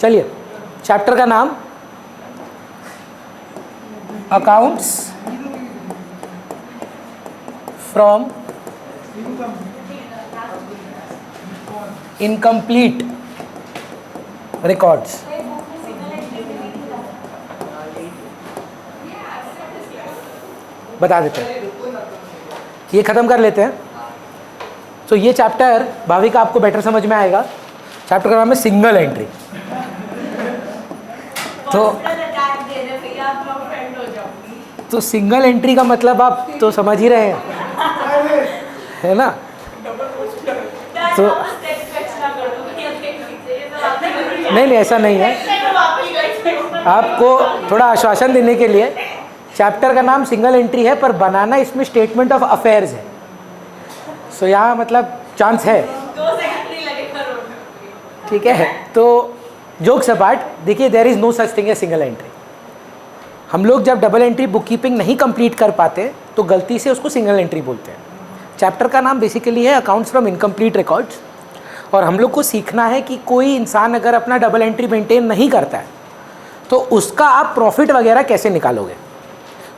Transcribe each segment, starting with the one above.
चलिए, चैप्टर का नाम अकाउंट्स फ्रॉम इनकम्प्लीट रिकॉर्ड्स। बता देते हैं, ये ख़त्म कर लेते हैं। तो ये चैप्टर भाविका आपको बेटर समझ में आएगा। चैप्टर का नाम है सिंगल एंट्री। तो सिंगल एंट्री का मतलब आप तो समझ ही रहे हैं, है ना? तो नहीं ऐसा नहीं है। आपको थोड़ा आश्वासन देने के लिए, चैप्टर का नाम सिंगल एंट्री है, पर बनाना इसमें स्टेटमेंट ऑफ अफेयर्स है। सो यहाँ मतलब चांस है, ठीक है? तो जोक्स अपार्ट, देखिए, there is no such thing a single entry. हम लोग जब डबल एंट्री बुक कीपिंग नहीं कंप्लीट कर पाते तो गलती से उसको सिंगल एंट्री बोलते हैं। चैप्टर का नाम बेसिकली है अकाउंट्स फ्रॉम इनकम्प्लीट रिकॉर्ड्स, और हम लोग को सीखना है कि कोई इंसान अगर अपना डबल एंट्री मेंटेन नहीं करता है तो उसका आप प्रॉफिट वगैरह कैसे निकालोगे।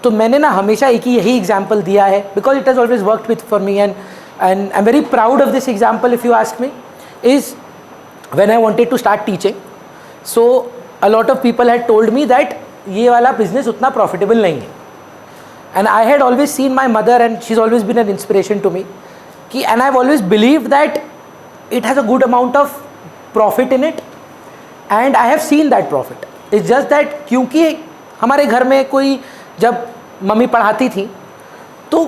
तो मैंने ना हमेशा एक ही यही एग्जाम्पल दिया है, because it has always worked with for me, and I am very proud of this example if you ask me. Is when I wanted to start teaching, so a lot of people had told me that ये वाला business उतना profitable नहीं है, and I had always seen my mother and she is always been an inspiration to me कि, and I have always believe that it has a good amount of profit in it, and I have seen that profit. It's just that क्योंकि हमारे घर में कोई, जब mummy पढ़ाती थी तो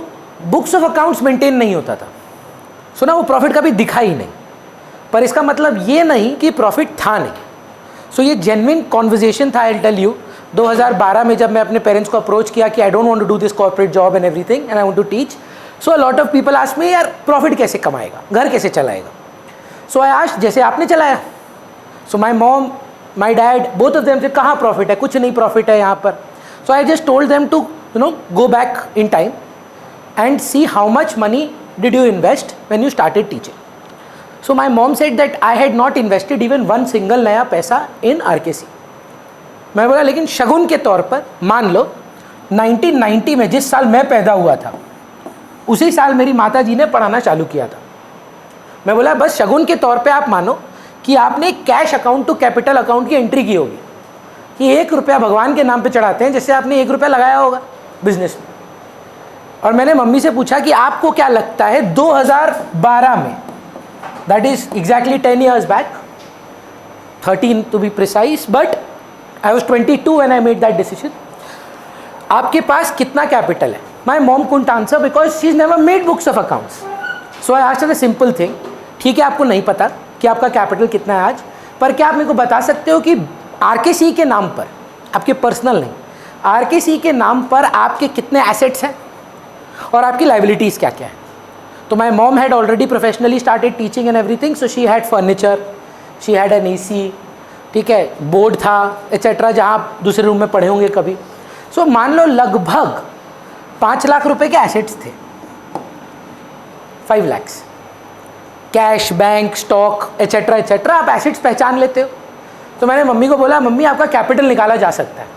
बुक्स ऑफ अकाउंट्स मेंटेन नहीं होता था, सुना, वो प्रॉफिट कभी दिखा ही नहीं। पर इसका मतलब ये नहीं कि प्रॉफिट था नहीं। सो ये जेन्युइन कॉन्वर्जेशन था। आई टेल यू, 2012 में जब मैं अपने पेरेंट्स को अप्रोच किया कि I don't want to do this corporate job and everything and I want to teach, so a lot of people ask me, यार प्रॉफिट कैसे कमाएगा, घर कैसे चलाएगा। सो आई आस्क्ड, जैसे आपने चलाया। So my mom, my dad, both of them से, कहाँ प्रॉफिट है, कुछ नहीं प्रॉफिट है यहाँ पर। So I just told them to go back in time and see how much money did you invest when you started teaching. So my mom said that I had not invested even one single नया पैसा इन RKC। मैं बोला, लेकिन शगुन के तौर पर मान लो 1990 में, जिस साल मैं पैदा हुआ था, उसी साल मेरी माता जी ने पढ़ाना चालू किया था। मैं बोला, बस शगुन के तौर पे आप मानो कि आपने cash account to capital account की एंट्री की होगी कि 1 रुपया भगवान के नाम पे चढ़ाते हैं, जैसे आपने 1 रुपया लगाया होगा बिजनेस में। और मैंने मम्मी से पूछा कि आपको क्या लगता है 2012 में, that is exactly 10 years back, 13 to be precise, but I was 22 when I made that decision, आपके पास कितना कैपिटल है। My mom couldn't answer because she is never made books of accounts. So I asked a simple thing, ठीक है, आपको नहीं पता कि आपका कैपिटल कितना है आज, पर क्या आप मेरे को बता सकते हो कि RKC के नाम पर, आपके पर्सनल नहीं, RKC के नाम पर आपके कितने एसेट्स हैं और आपकी लाइबिलिटीज़ क्या क्या है। तो my mom had already professionally started teaching and everything, so she had furniture, she had an AC, ठीक है, बोर्ड था एट्सेट्रा, जहाँ आप दूसरे रूम में पढ़े होंगे कभी। सो मान लो लगभग 5 लाख रुपए के एसेट्स थे, 5 lakhs cash, bank, stock etcetera आप एसेट्स पहचान लेते हो। तो मैंने मम्मी को बोला, मम्मी आपका कैपिटल निकाला जा सकता है।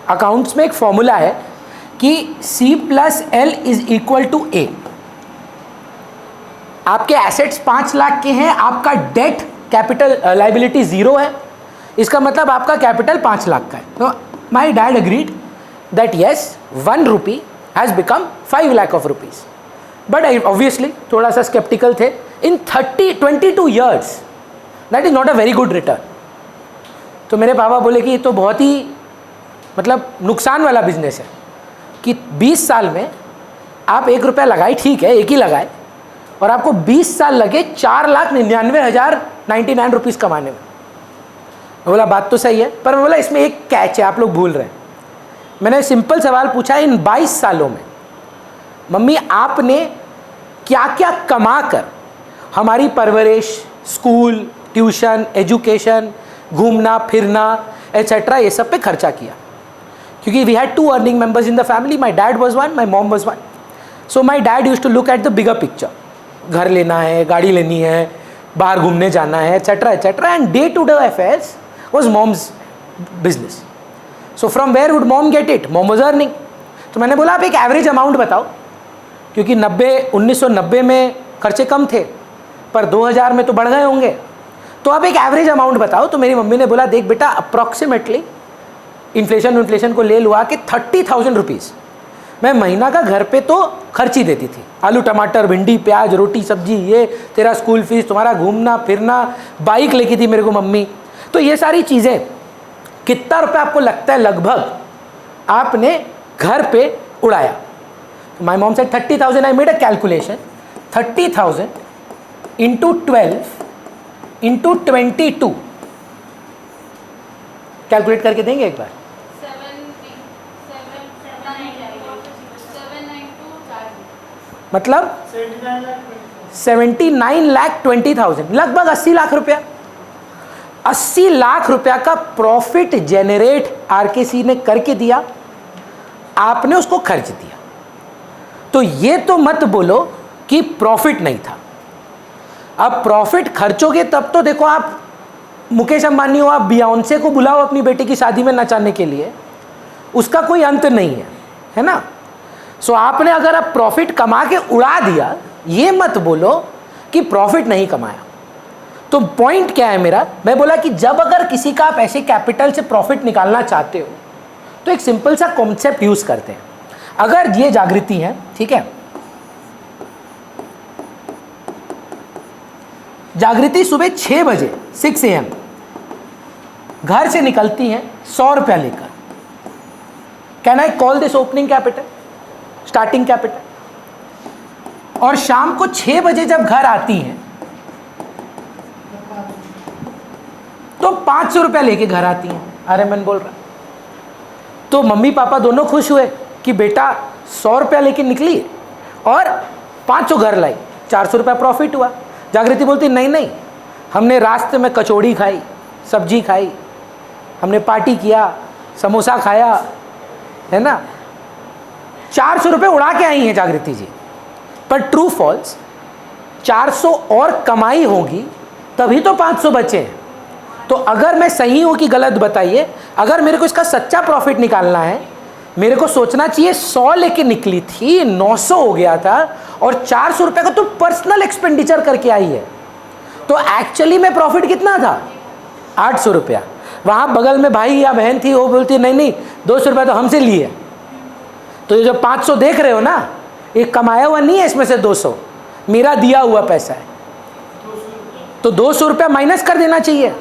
अकाउंट्स में एक फॉर्मूला है कि C+L is equal to A। आपके एसेट्स 5 लाख के हैं, आपका डेट कैपिटल लाइबिलिटी 0 है, इसका मतलब आपका कैपिटल 5 लाख का है। तो my dad agreed that yes 1 rupee has become 5 lakh of rupees, but I obviously थोड़ा सा स्केप्टिकल थे। इन 22 years that is not a very good return. तो मेरे पापा बोले कि ये तो बहुत ही मतलब नुकसान वाला बिजनेस है कि 20 साल में आप 1 रुपया लगाए, ठीक है, एक ही लगाए, और आपको 20 साल लगे 4,99,099 रुपीज़ कमाने में। मैं बोला बात तो सही है, पर मैं बोला इसमें एक कैच है, आप लोग भूल रहे हैं। मैंने सिंपल सवाल पूछा, इन 22 सालों में मम्मी आपने क्या क्या कमा कर हमारी परवरिश, स्कूल, ट्यूशन, एजुकेशन, घूमना फिरना एट्सेट्रा ये सब पे खर्चा किया, क्योंकि we had 2 earning members in the family, my dad was 1, my mom was 1। So my dad use to look at the bigger picture, घर लेना है, गाड़ी लेनी है, बाहर घूमने जाना है etcetera etcetera, and day to day affairs was mom's business. So from where would mom get it? Mom was earning. तो मैंने बोला आप एक एवरेज अमाउंट बताओ, क्योंकि 1990 में खर्चे कम थे पर 2000 में तो बढ़ गए होंगे, तो आप एक एवरेज अमाउंट बताओ. तो मेरी मम्मी ने बोला देख बेटा, अप्रॉक्सीमेटली इन्फ्लेशन को ले लुआ के 30,000 रुपीज़ मैं महीना का घर पे तो खर्च ही देती थी. आलू टमाटर भिंडी प्याज रोटी सब्जी, ये तेरा स्कूल फीस, तुम्हारा घूमना फिरना, बाइक लेके थी मेरे को मम्मी. तो ये सारी चीज़ें कितना रुपये आपको लगता है लगभग आपने घर पे उड़ाया? माई mom said 30,000. I made a calculation. 30,000 into 12 into 22. Calculate करके देंगे एक बार? 7 मतलब 79,20,000, लगभग 80 लाख रुपया. 80 लाख रुपया का प्रॉफिट जेनरेट आरकेसी ने करके दिया, आपने उसको खर्च दिया. तो ये तो मत बोलो कि प्रॉफिट नहीं था. अब प्रॉफिट खर्चोगे तब तो देखो, आप मुकेश अंबानी हो, आप बियॉन्से को बुलाओ अपनी बेटी की शादी में नचाने के लिए, उसका कोई अंत नहीं है, है ना. सो आपने अगर आप प्रॉफिट कमा के उड़ा दिया, ये मत बोलो कि प्रॉफिट नहीं कमाया. तो पॉइंट क्या है मेरा, मैं बोला कि जब अगर किसी का आप ऐसे कैपिटल से प्रॉफिट निकालना चाहते हो तो एक सिंपल सा कॉन्सेप्ट यूज करते हैं. अगर ये जागृति है, ठीक है, जागृति सुबह 6 बजे 6 AM घर से निकलती हैं 100 रुपया लेकर. Can I call this opening capital, starting capital? और शाम को 6 बजे जब घर आती हैं तो 500 रुपया लेके घर आती हैं. अरे मैं बोल रहा, तो मम्मी पापा दोनों खुश हुए कि बेटा 100 रुपया लेके निकली और 500 घर लाई, 400 रुपया प्रॉफिट हुआ. जागृति बोलती नहीं, हमने रास्ते में कचौड़ी खाई, सब्जी खाई, हमने पार्टी किया, समोसा खाया, है ना. 400 रुपये उड़ा के आई हैं जागृति जी. पर ट्रू फॉल्स, 400 और कमाई होगी तभी तो 500 बचे हैं. तो अगर मैं सही हूँ कि गलत बताइए, अगर मेरे को इसका सच्चा प्रॉफिट निकालना है, मेरे को सोचना चाहिए 100 लेके निकली थी, 900 हो गया था और 400 रुपये का तो पर्सनल एक्सपेंडिचर करके आई है. तो एक्चुअली में प्रॉफिट कितना था? 800 रुपया. वहाँ बगल में भाई या बहन थी, वो बोलती नहीं 200 रुपया तो हमसे लिए. तो ये जो 500 देख रहे हो ना, ये कमाया हुआ नहीं है, इसमें से 200 मेरा दिया हुआ पैसा है. तो 200 रुपया माइनस कर देना चाहिए.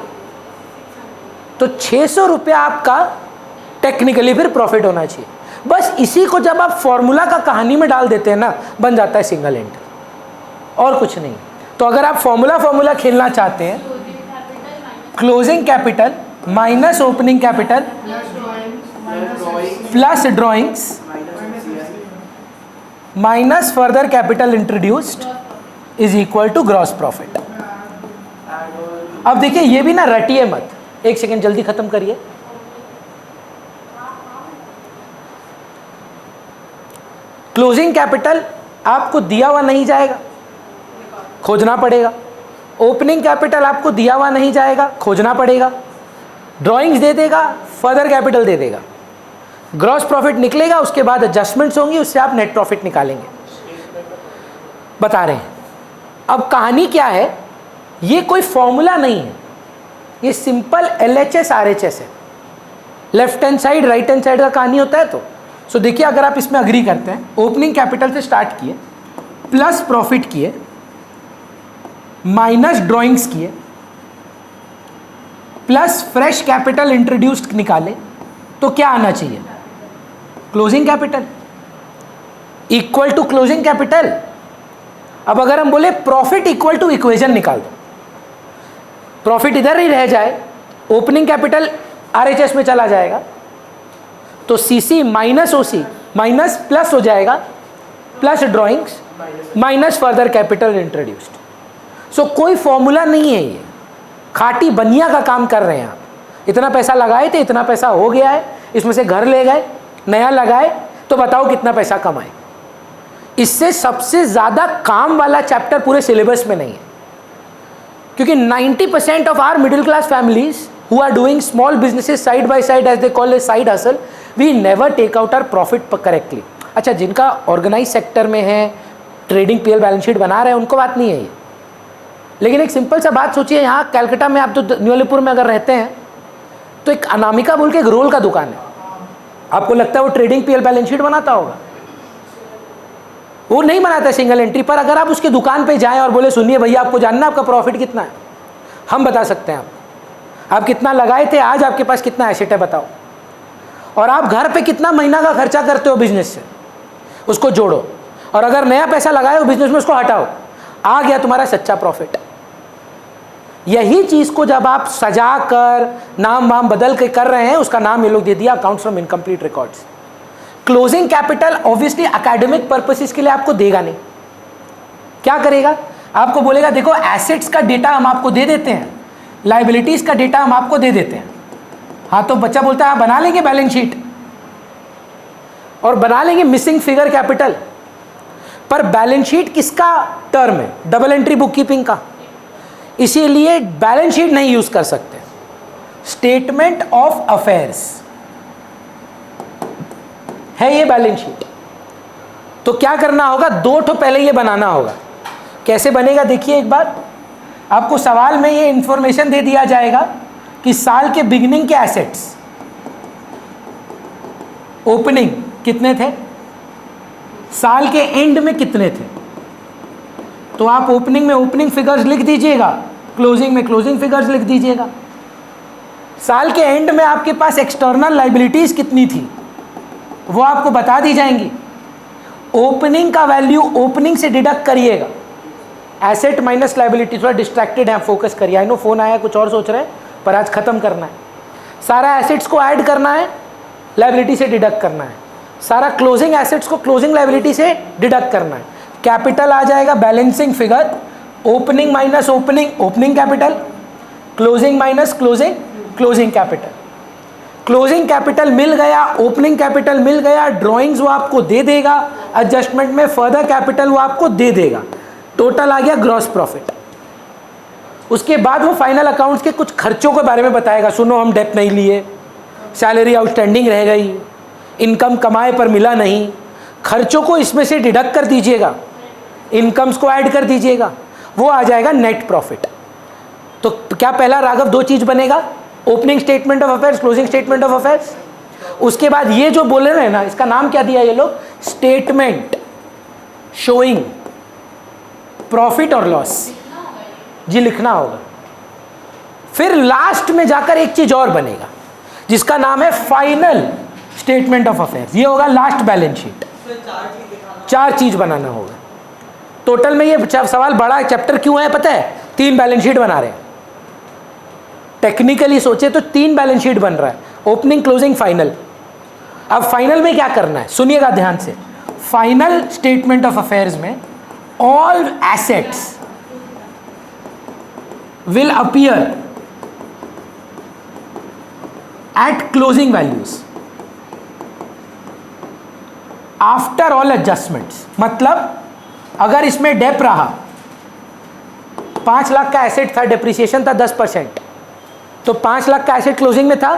तो 600 रुपया आपका टेक्निकली फिर प्रॉफिट होना चाहिए. बस इसी को जब आप फॉर्मूला का कहानी में डाल देते हैं ना, बन जाता है सिंगल एंट्री, और कुछ नहीं. तो अगर आप फॉर्मूला खेलना चाहते हैं, closing capital minus opening capital plus drawings minus further capital introduced is equal to gross profit. अब देखिए, ये भी ना रटिए मत, एक सेकेंड जल्दी खत्म करिए. क्लोजिंग कैपिटल आपको दिया हुआ नहीं जाएगा, खोजना पड़ेगा. ओपनिंग कैपिटल आपको दिया हुआ नहीं जाएगा, खोजना पड़ेगा. ड्राइंग्स दे देगा, फर्दर कैपिटल दे देगा, ग्रॉस प्रॉफिट निकलेगा, उसके बाद एडजस्टमेंट्स होंगी, उससे आप नेट प्रॉफिट निकालेंगे. बता रहे हैं. अब कहानी क्या है, ये कोई फॉर्मूला नहीं है, ये सिंपल LHS RHS है. Left hand side right hand side का कहानी होता है. तो सो देखिए, अगर आप इसमें अग्री करते हैं, ओपनिंग कैपिटल से स्टार्ट किए, प्लस प्रॉफिट किए, माइनस ड्राइंग्स किए, प्लस फ्रेश कैपिटल इंट्रोड्यूस्ड निकाले, तो क्या आना चाहिए? Closing capital equal to closing capital. अब अगर हम बोले प्रॉफिट इक्वल टू इक्वेशन निकाल दो, प्रॉफिट इधर ही रह जाए, ओपनिंग कैपिटल RHS में चला जाएगा, तो CC minus OC minus plus हो जाएगा, plus drawings minus further capital introduced. So कोई फॉर्मूला नहीं है, ये खाटी बनिया का काम कर रहे हैं आप. इतना पैसा लगाए थे, इतना पैसा हो गया है, इसमें से घर ले गए, नया लगाए, तो बताओ कितना पैसा कमाए. इससे सबसे ज़्यादा काम वाला चैप्टर पूरे सिलेबस में नहीं है, क्योंकि 90% of our middle class families who are doing small businesses side by side as they call a side hustle, we never take out our profit correctly. अच्छा, जिनका ऑर्गेनाइज सेक्टर में है, ट्रेडिंग पीएल बैलेंस शीट बना रहे हैं, उनको बात नहीं है ये। लेकिन एक सिंपल सा बात सोचिए, यहाँ कलकत्ता में आप तो न्यू अलीपुर में अगर रहते हैं तो एक अनामिका बोल के एक रोल का दुकान है, आपको लगता है वो ट्रेडिंग पीएल बैलेंस शीट बनाता होगा? वो नहीं बनाता सिंगल एंट्री पर। अगर आप उसके दुकान पे जाएं और बोले सुनिए भैया आपको जानना है आपका प्रॉफिट कितना है, हम बता सकते हैं आप कितना लगाए थे, आज आपके पास कितना एसेट है बताओ, और आप घर पे कितना महीना का खर्चा करते हो बिजनेस से, उसको जोड़ो, और अगर नया पैसा लगाए हो बिजनेस में उसको हटाओ, आ गया तुम्हारा सच्चा प्रॉफिट। यही चीज को जब आप सजा कर नाम वाम बदल के कर रहे हैं, उसका नाम ये लोग दे दिया accounts from incomplete records. Closing capital obviously academic purposes के लिए आपको देगा नहीं। क्या करेगा? आपको बोलेगा देखो एसेट्स का डेटा हम आपको दे देते हैं, लाइबिलिटीज का डेटा हम आपको दे देते हैं। हाँ, तो बच्चा बोलता है बना लेंगे बैलेंस शीट और बना लेंगे मिसिंग फिगर कैपिटल, पर बैलेंस शीट किसका टर्म है? डबल एंट्री बुक कीपिंग का। इसीलिए बैलेंस शीट नहीं यूज कर सकते, स्टेटमेंट ऑफ अफेयर्स है ये बैलेंस शीट। तो क्या करना होगा? दो ठो पहले ये बनाना होगा। कैसे बनेगा देखिए एक बार, आपको सवाल में ये इंफॉर्मेशन दे दिया जाएगा कि साल के बिगिनिंग के एसेट्स ओपनिंग कितने थे, साल के एंड में कितने थे। तो आप ओपनिंग में ओपनिंग फिगर्स लिख दीजिएगा, क्लोजिंग में क्लोजिंग फिगर्स लिख दीजिएगा। साल के एंड में आपके पास एक्सटर्नल लाइबिलिटीज कितनी थी वो आपको बता दी जाएंगी। ओपनिंग का वैल्यू ओपनिंग से डिडक्ट करिएगा, एसेट माइनस लाइबिलिटी। थोड़ा डिस्ट्रैक्टेड है, फोकस करिए। आई नो फोन आया, कुछ और सोच रहे हैं, पर आज खत्म करना है। सारा एसेट्स को ऐड करना है, लाइबिलिटी से डिडक्ट करना है। सारा क्लोजिंग एसेट्स को क्लोजिंग लाइबिलिटी से डिडक्ट करना है। कैपिटल आ जाएगा balancing figure, opening minus opening opening capital, closing minus closing closing capital. Closing capital मिल गया, ओपनिंग कैपिटल मिल गया, ड्राइंग्स वो आपको दे देगा, एडजस्टमेंट में फर्दर कैपिटल वो आपको दे देगा। टोटल आ गया ग्रॉस प्रॉफिट। उसके बाद वो फाइनल अकाउंट्स के कुछ खर्चों के बारे में बताएगा। सुनो हम डेट नहीं लिए, सैलरी आउटस्टैंडिंग रह गई, इनकम कमाए पर मिला नहीं, खर्चों को इसमें से डिडक्ट कर दीजिएगा, इनकम्स को ऐड कर दीजिएगा, वो आ जाएगा नेट प्रॉफिट। तो क्या पहला राघव दो चीज बनेगा, opening statement of affairs, closing statement of affairs. उसके बाद ये जो बोल रहे हैं ना, इसका नाम क्या दिया ये लोग, स्टेटमेंट शोइंग प्रॉफिट और लॉस। जी लिखना होगा। फिर लास्ट में जाकर एक चीज और बनेगा जिसका नाम है फाइनल स्टेटमेंट ऑफ अफेयर्स। ये होगा लास्ट बैलेंस शीट। चार चीज बनाना होगा टोटल में। ये सवाल बड़ा चैप्टर क्यों है पता है? 3 बैलेंस शीट बना रहे हैं। टेक्निकली सोचे तो 3 बैलेंस शीट बन रहा है, ओपनिंग क्लोजिंग फाइनल। अब फाइनल में क्या करना है सुनिएगा ध्यान से। फाइनल स्टेटमेंट ऑफ अफेयर्स में all assets will appear at closing values after all adjustments। मतलब अगर इसमें डेप रहा, 5 लाख का एसेट था, डेप्रिसिएशन था 10%, तो 5 लाख का एसेट क्लोजिंग में था,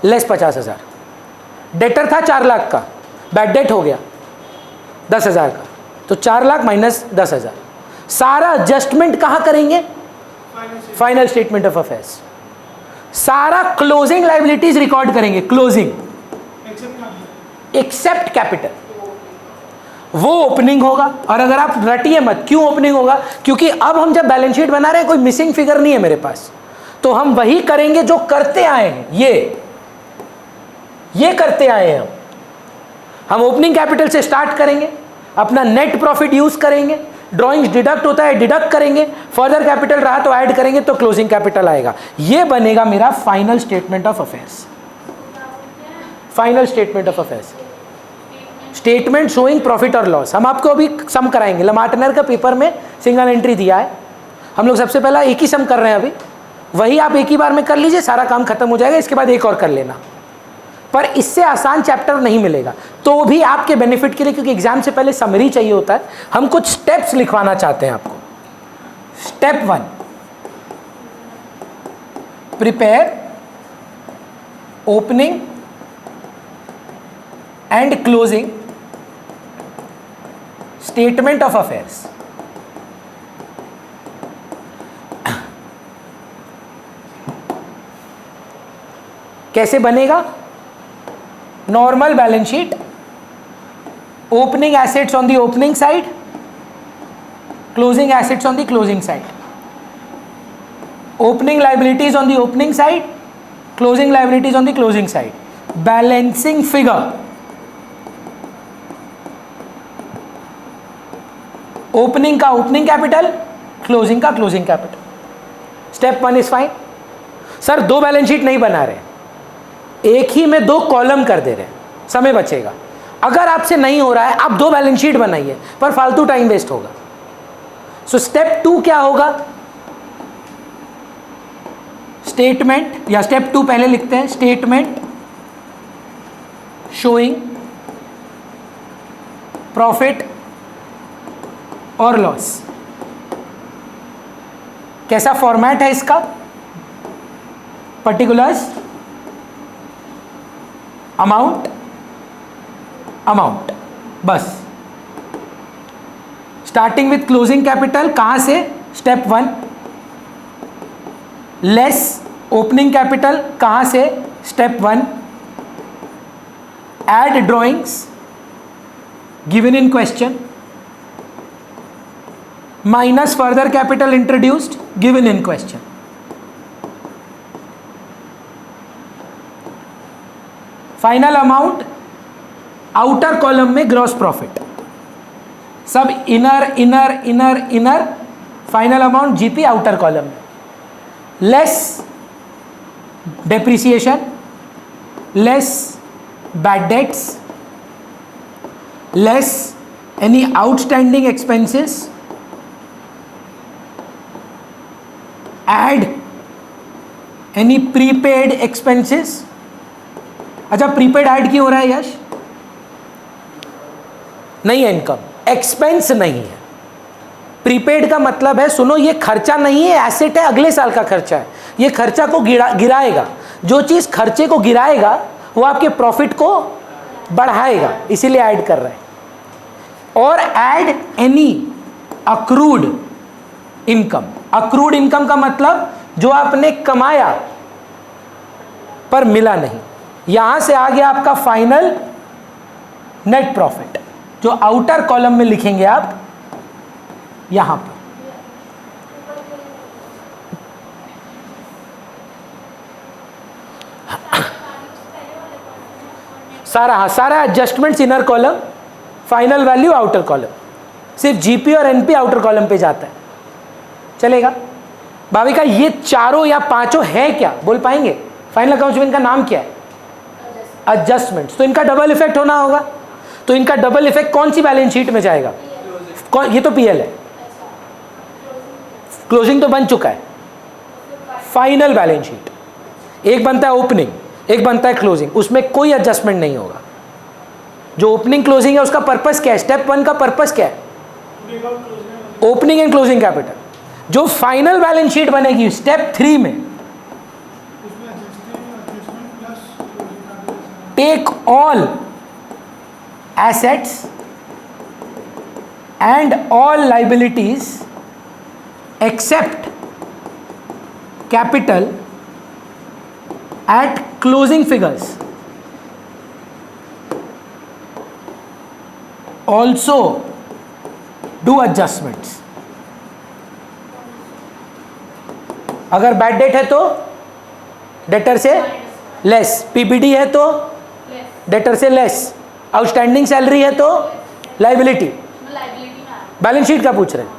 लेस 50,000। डेटर था 4 लाख का, बैड डेट हो गया 10,000 का, तो 4 लाख माइनस 10,000। सारा एडजस्टमेंट कहां करेंगे? Final statement of affairs. सारा क्लोजिंग लाइबिलिटीज रिकॉर्ड करेंगे, क्लोजिंग एक्सेप्ट कैपिटल, वो ओपनिंग होगा। और अगर आप रटिए मत क्यों ओपनिंग होगा, क्योंकि अब हम जब बैलेंस शीट बना रहे हैं कोई मिसिंग फिगर नहीं है मेरे पास, तो हम वही करेंगे जो करते आए हैं। ये करते आए हैं हम ओपनिंग कैपिटल से स्टार्ट करेंगे, अपना नेट प्रॉफिट यूज करेंगे, ड्राइंग्स डिडक्ट होता है डिडक्ट करेंगे, फर्दर कैपिटल रहा तो ऐड करेंगे, तो क्लोजिंग कैपिटल आएगा। ये बनेगा मेरा final statement of affairs. Final statement of affairs, statement showing profit और लॉस। हम आपको अभी सम कराएंगे, लमार्टिनर का पेपर में सिंगल एंट्री दिया है, हम लोग सबसे पहला एक ही सम कर रहे हैं अभी, वही आप एक ही बार में कर लीजिए, सारा काम खत्म हो जाएगा, इसके बाद एक और कर लेना। पर इससे आसान चैप्टर नहीं मिलेगा, तो भी आपके बेनिफिट के लिए, क्योंकि एग्जाम से पहले समरी चाहिए होता है, हम कुछ स्टेप्स लिखवाना चाहते हैं आपको। Step 1, prepare opening and closing statement of affairs. कैसे बनेगा? Normal balance sheet, opening assets on the opening side, closing assets on the closing side, opening liabilities on the opening side, closing liabilities on the closing side, balancing figure, opening का opening capital, closing का closing capital. Step 1 is fine. Sir 2 balance sheet नहीं बना रहे, एक ही में 2 column कर दे रहे हैं, समय बचेगा। अगर आपसे नहीं हो रहा है आप 2 बैलेंस शीट बनाइए, पर फालतू टाइम वेस्ट होगा। सो स्टेप 2 क्या होगा? स्टेटमेंट, या स्टेप 2 पहले लिखते हैं, स्टेटमेंट शोइंग प्रॉफिट और लॉस। कैसा फॉर्मेट है इसका? पर्टिकुलर्स, अमाउंट, अमाउंट, बस। स्टार्टिंग विथ क्लोजिंग कैपिटल, कहां से? स्टेप 1। लेस ओपनिंग कैपिटल, कहां से? Step 1। Add drawings given in question, minus further capital introduced given in question. Final amount outer column में ग्रॉस प्रॉफिट, सब inner inner inner inner, final amount GP outer column में। Less depreciation, less bad debts, less any outstanding expenses, add any prepaid expenses. अच्छा, prepaid add क्यों हो रहा है यश? नहीं है, इनकम, एक्सपेंस नहीं है। प्रीपेड का मतलब है, सुनो, ये खर्चा नहीं है, एसेट है, अगले साल का खर्चा है। ये खर्चा को गिराएगा। जो चीज खर्चे को गिराएगा वो आपके प्रॉफिट को बढ़ाएगा, इसीलिए ऐड कर रहे हैं। और add any accrued income. Accrued income का मतलब जो आपने कमाया पर मिला नहीं। यहां से आ गया आपका फाइनल नेट प्रॉफिट, जो आउटर कॉलम में लिखेंगे आप यहां पर। सारा adjustments inner column, final value outer column. सिर्फ जीपी और एनपी आउटर कॉलम पे जाता है, चलेगा? भाविका, ये चारों या पांचों है क्या, बोल पाएंगे? फाइनल अकाउंट्स में इनका नाम क्या है? एडजस्टमेंट्स। तो इनका डबल इफेक्ट होना होगा। तो इनका डबल इफेक्ट कौन सी बैलेंस शीट में जाएगा? ये तो पीएल है, क्लोजिंग तो बन चुका है। फाइनल बैलेंस शीट एक बनता है ओपनिंग, एक बनता है क्लोजिंग, उसमें कोई एडजस्टमेंट नहीं होगा। जो ओपनिंग क्लोजिंग है उसका पर्पस क्या है? स्टेप 1 का पर्पस क्या है? Opening and closing capital. जो फाइनल बैलेंस शीट बनेगी स्टेप 3 में, take all assets and all liabilities except capital at closing figures, also do adjustments। अगर बैड डेट है तो डेटर से लेस, पीपीडी है तो डेटर से लेस, आउटस्टैंडिंग सैलरी है तो लाइबिलिटी, बैलेंस शीट का पूछ रहे हैं,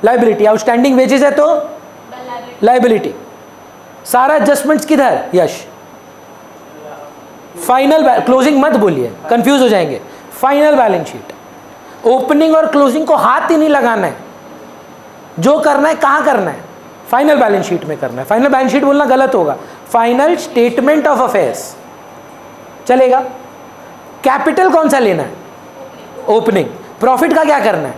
लाइबिलिटी, आउटस्टैंडिंग वेजेस है तो लाइबिलिटी। सारा एडजस्टमेंट्स किधर यश? फाइनल क्लोजिंग मत बोलिए, कंफ्यूज हो जाएंगे। फाइनल बैलेंस शीट, ओपनिंग और क्लोजिंग को हाथ ही नहीं लगाना है। जो करना है कहाँ करना है? फाइनल बैलेंस शीट में करना है। फाइनल बैलेंस शीट बोलना गलत होगा, फाइनल स्टेटमेंट ऑफ अफेयर्स चलेगा। कैपिटल कौन सा लेना है? ओपनिंग। प्रॉफिट का क्या करना है?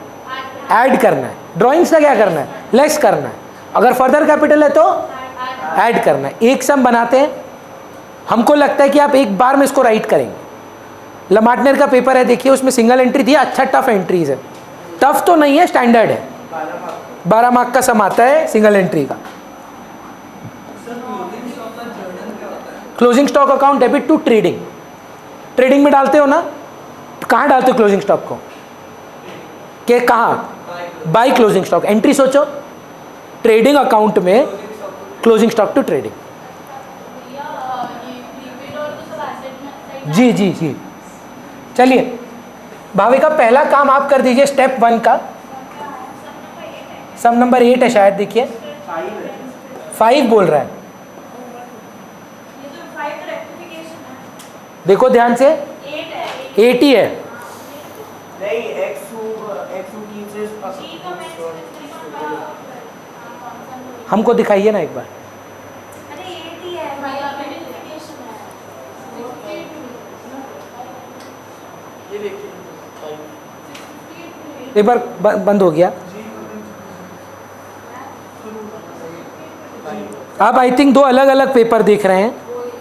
ऐड करना है। ड्रॉइंग्स का क्या करना है? लेस करना है। अगर फर्दर कैपिटल है तो ऐड करना है। एक सम बनाते हैं, हमको लगता है कि आप एक बार में इसको राइट करेंगे। लमार्टनर का पेपर है, देखिए उसमें सिंगल एंट्री दिया, अच्छा टफ एंट्रीज है। टफ तो नहीं है, स्टैंडर्ड है, 12 मार्क का सम आता है सिंगल एंट्री का। Closing stock account debit to trading, trading में डालते हो ना, कहाँ डालते हो क्लोजिंग स्टॉक को, के कहाँ, बाय क्लोजिंग स्टॉक। एंट्री सोचो, ट्रेडिंग अकाउंट में क्लोजिंग स्टॉक टू ट्रेडिंग। जी जी जी, चलिए भाविका पहला काम आप कर दीजिए स्टेप 1 का। सम नंबर 8 है शायद, देखिए 5 बोल रहा है, देखो ध्यान से, 8 ही है। हमको दिखाइए ना एक बार। एक बार बंद हो गया। आप आई थिंक 2 अलग अलग पेपर देख रहे हैं।